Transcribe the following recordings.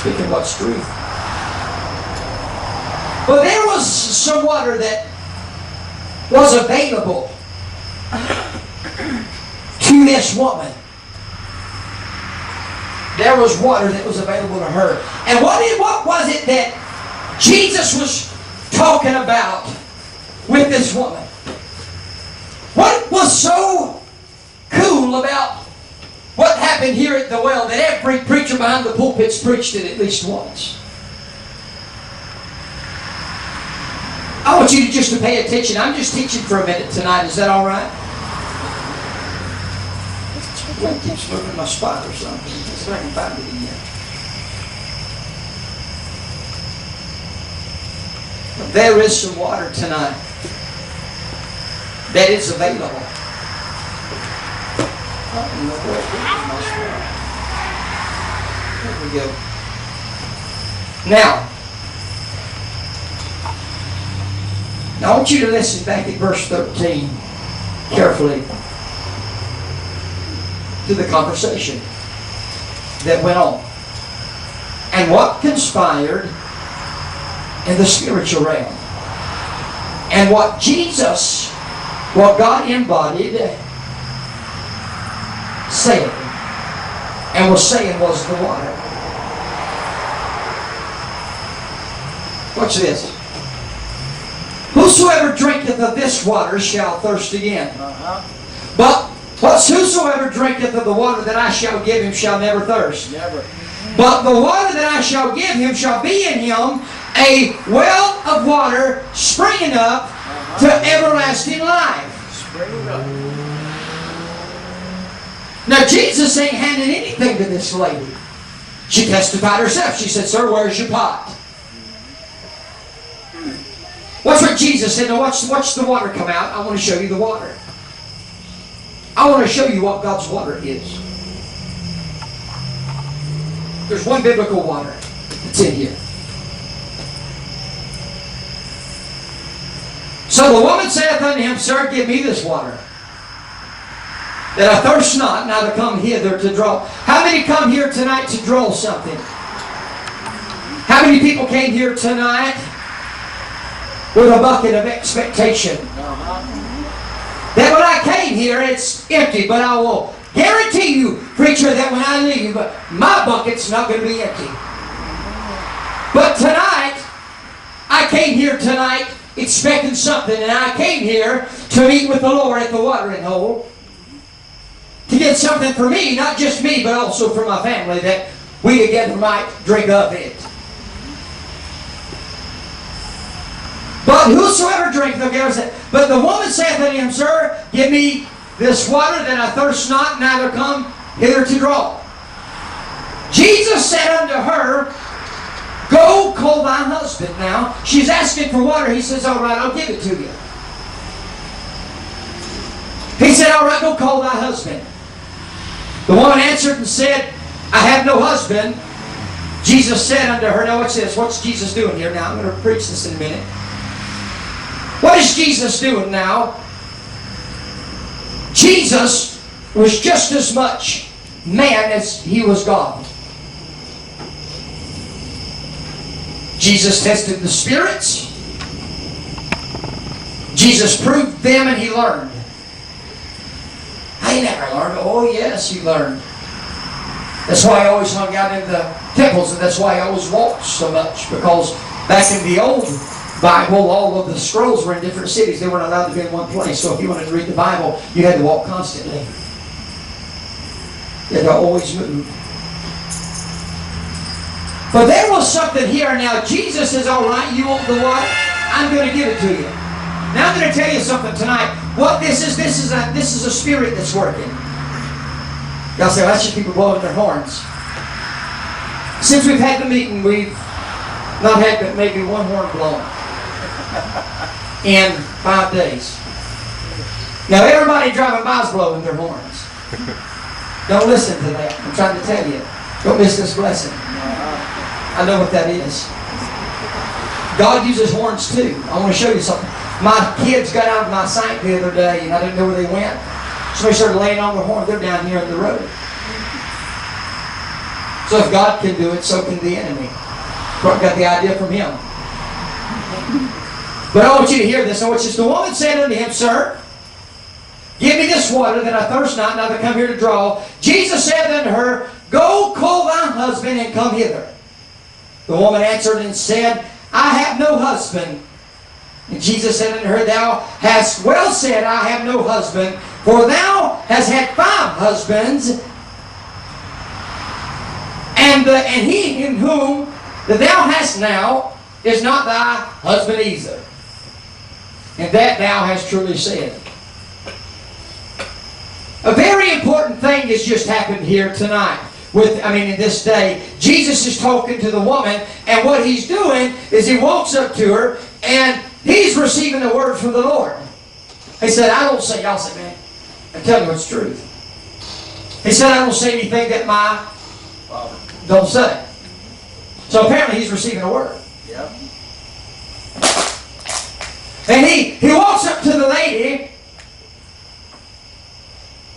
speaking what's truth. But there was some water that was available to this woman. There was water that was available to her. And what was it that Jesus was talking about with this woman? What was so cool about what happened here at the well that every preacher behind the pulpit's preached it at least once? I want you just to pay attention. I'm just teaching for a minute tonight. Is that all right? It keeps moving my spot or something. So I can find it again. There is some water tonight that is available. I don't know where it is. There we go. Now, I want you to listen back at verse 13 carefully to the conversation that went on and what conspired in the spiritual realm and what Jesus, what God embodied, said and was saying was the water. Watch this. Whosoever drinketh of this water shall thirst again. But whosoever drinketh of the water that I shall give him shall never thirst. Never. But the water that I shall give him shall be in him a well of water springing up to everlasting life. Springing up. Now Jesus ain't handing anything to this lady. She testified herself. She said, "Sir, where's your pot?" Watch what Jesus said. Now watch the water come out. I want to show you the water. I want to show you what God's water is. There's one biblical water that's in here. So the woman saith unto him, "Sir, give me this water, that I thirst not, neither come hither to draw." How many come here tonight to draw something? How many people came here tonight with a bucket of expectation? That when I came here, it's empty, but I will guarantee you, preacher, that when I leave, my bucket's not going to be empty. But tonight, I came here tonight expecting something, and I came here to meet with the Lord at the watering hole to get something for me, not just me, but also for my family, that we together might drink of it. But whosoever drinketh of it, but the woman saith unto him, "Sir, give me this water that I thirst not, neither come hither to draw." Jesus said unto her, "Go call thy husband." Now, she's asking for water. He says, "All right, I'll give it to you." He said, "All right, go call thy husband." The woman answered and said, "I have no husband." Jesus said unto her, now watch this. What's Jesus doing here now? I'm going to preach this in a minute. What is Jesus doing now? Jesus was just as much man as he was God. Jesus tested the spirits. Jesus proved them and he learned. He never learned. Oh yes, he learned. That's why I always hung out in the temples, and that's why I always walked so much, because back in the old Bible, all of the scrolls were in different cities. They weren't allowed to be in one place. So if you wanted to read the Bible, you had to walk constantly. You had to always move. But there was something here. Now Jesus says, "All right, you want the water? I'm going to give it to you." Now I'm going to tell you something tonight. What this is a spirit that's working. Y'all say, "Well, that's just people blowing their horns." Since we've had the meeting, we've not had but maybe one horn blown in 5 days. Now everybody driving by is blowing their horns. Don't listen to that. I'm trying to tell you. Don't miss this blessing. I know what that is. God uses horns too. I want to show you something. My kids got out of my sight the other day, and I didn't know where they went. Somebody started laying on their horn. They're down here on the road. So if God can do it, so can the enemy. God got the idea from him. But I want you to hear this. I want you to, the woman said unto him, Sir, give me this water that I thirst not, neither come here to draw. Jesus said unto her, Go call thy husband and come hither. The woman answered and said, I have no husband. And Jesus said unto her, Thou hast well said, I have no husband, for thou hast had 5 husbands, and he in whom that thou hast now is not thy husband either. And that thou hast truly said. A very important thing has just happened here tonight. In this day, Jesus is talking to the woman, and what he's doing is he walks up to her, and he's receiving the word from the Lord. He said, I don't say, y'all say, man, I'm telling you it's truth. He said, I don't say anything that my Father don't say. So apparently he's receiving a word. Yep. And he walks up to the lady.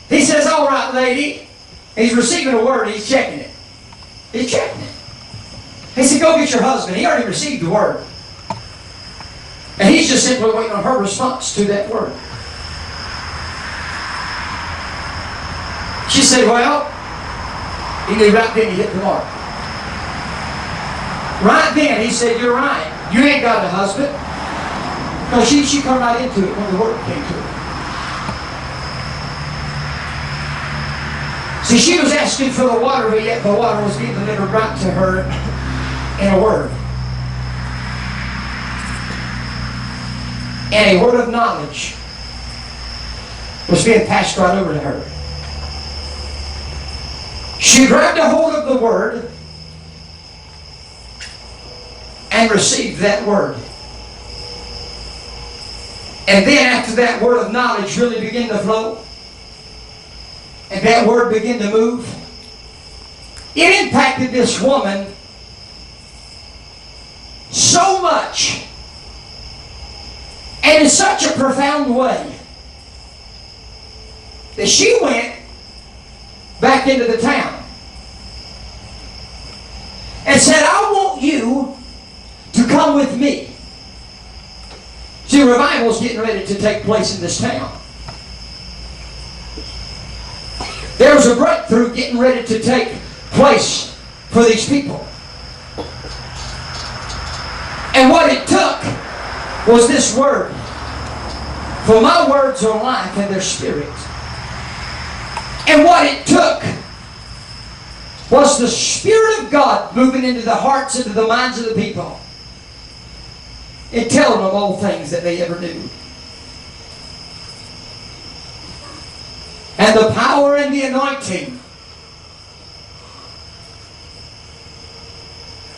He says, all right, lady. He's receiving a word. He's checking it. He's checking it. He said, go get your husband. He already received the word. And he's just simply waiting on her response to that word. She said, well, he knew right then he hit the mark. Right then he said, you're right. You ain't got a husband. Because she come right into it when the word came to her. See, she was asking for the water, but yet the water was being delivered right to her in a word. And a word of knowledge was being passed right over to her. She grabbed a hold of the word and received that word. And then after that word of knowledge really began to flow, and that word began to move, it impacted this woman so much and in such a profound way that she went back into the town and said, I want you to come with me. See, revival is getting ready to take place in this town. There's a breakthrough getting ready to take place for these people. And what it took was this word. For my words are life and their spirit. And what it took was the Spirit of God moving into the hearts, into the minds of the people, and telling them all things that they ever knew. And the power and the anointing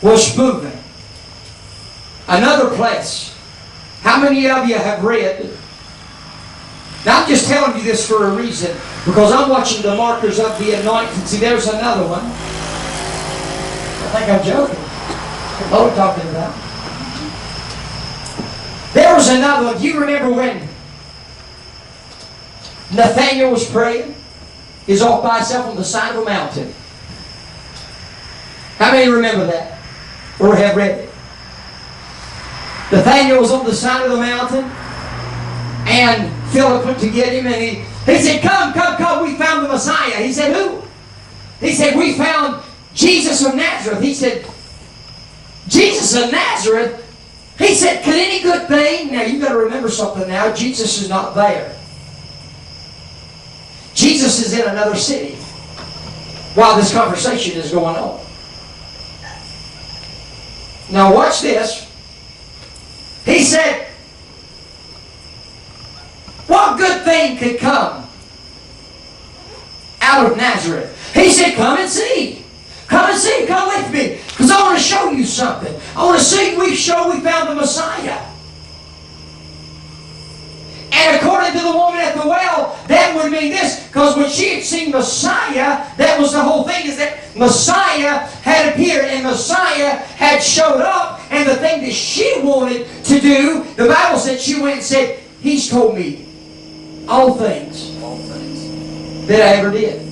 was moving. Another place. How many of you have read? Now I'm just telling you this for a reason, because I'm watching the markers of the anointing. See, there's another one. I think I'm joking. What are we talking about? There was another one. Do you remember when Nathaniel was praying? He's off by himself on the side of a mountain. How many remember that? Or have read it? Nathaniel was on the side of the mountain, and Philip went to get him, and he said, come, come, come, we found the Messiah. He said, who? He said, we found Jesus of Nazareth. He said, Jesus of Nazareth? He said, could any good thing? Now, you've got to remember something now. Jesus is not there. Jesus is in another city while this conversation is going on. Now, watch this. He said, what good thing could come out of Nazareth? He said, come and see. Come and see. Come with me. Because I want to show you something. I want to see we found the Messiah. And according to the woman at the well, that would mean this. Because when she had seen Messiah, that was the whole thing, is that Messiah had appeared and Messiah had showed up. And the thing that she wanted to do, the Bible said she went and said, He's told me all things that I ever did.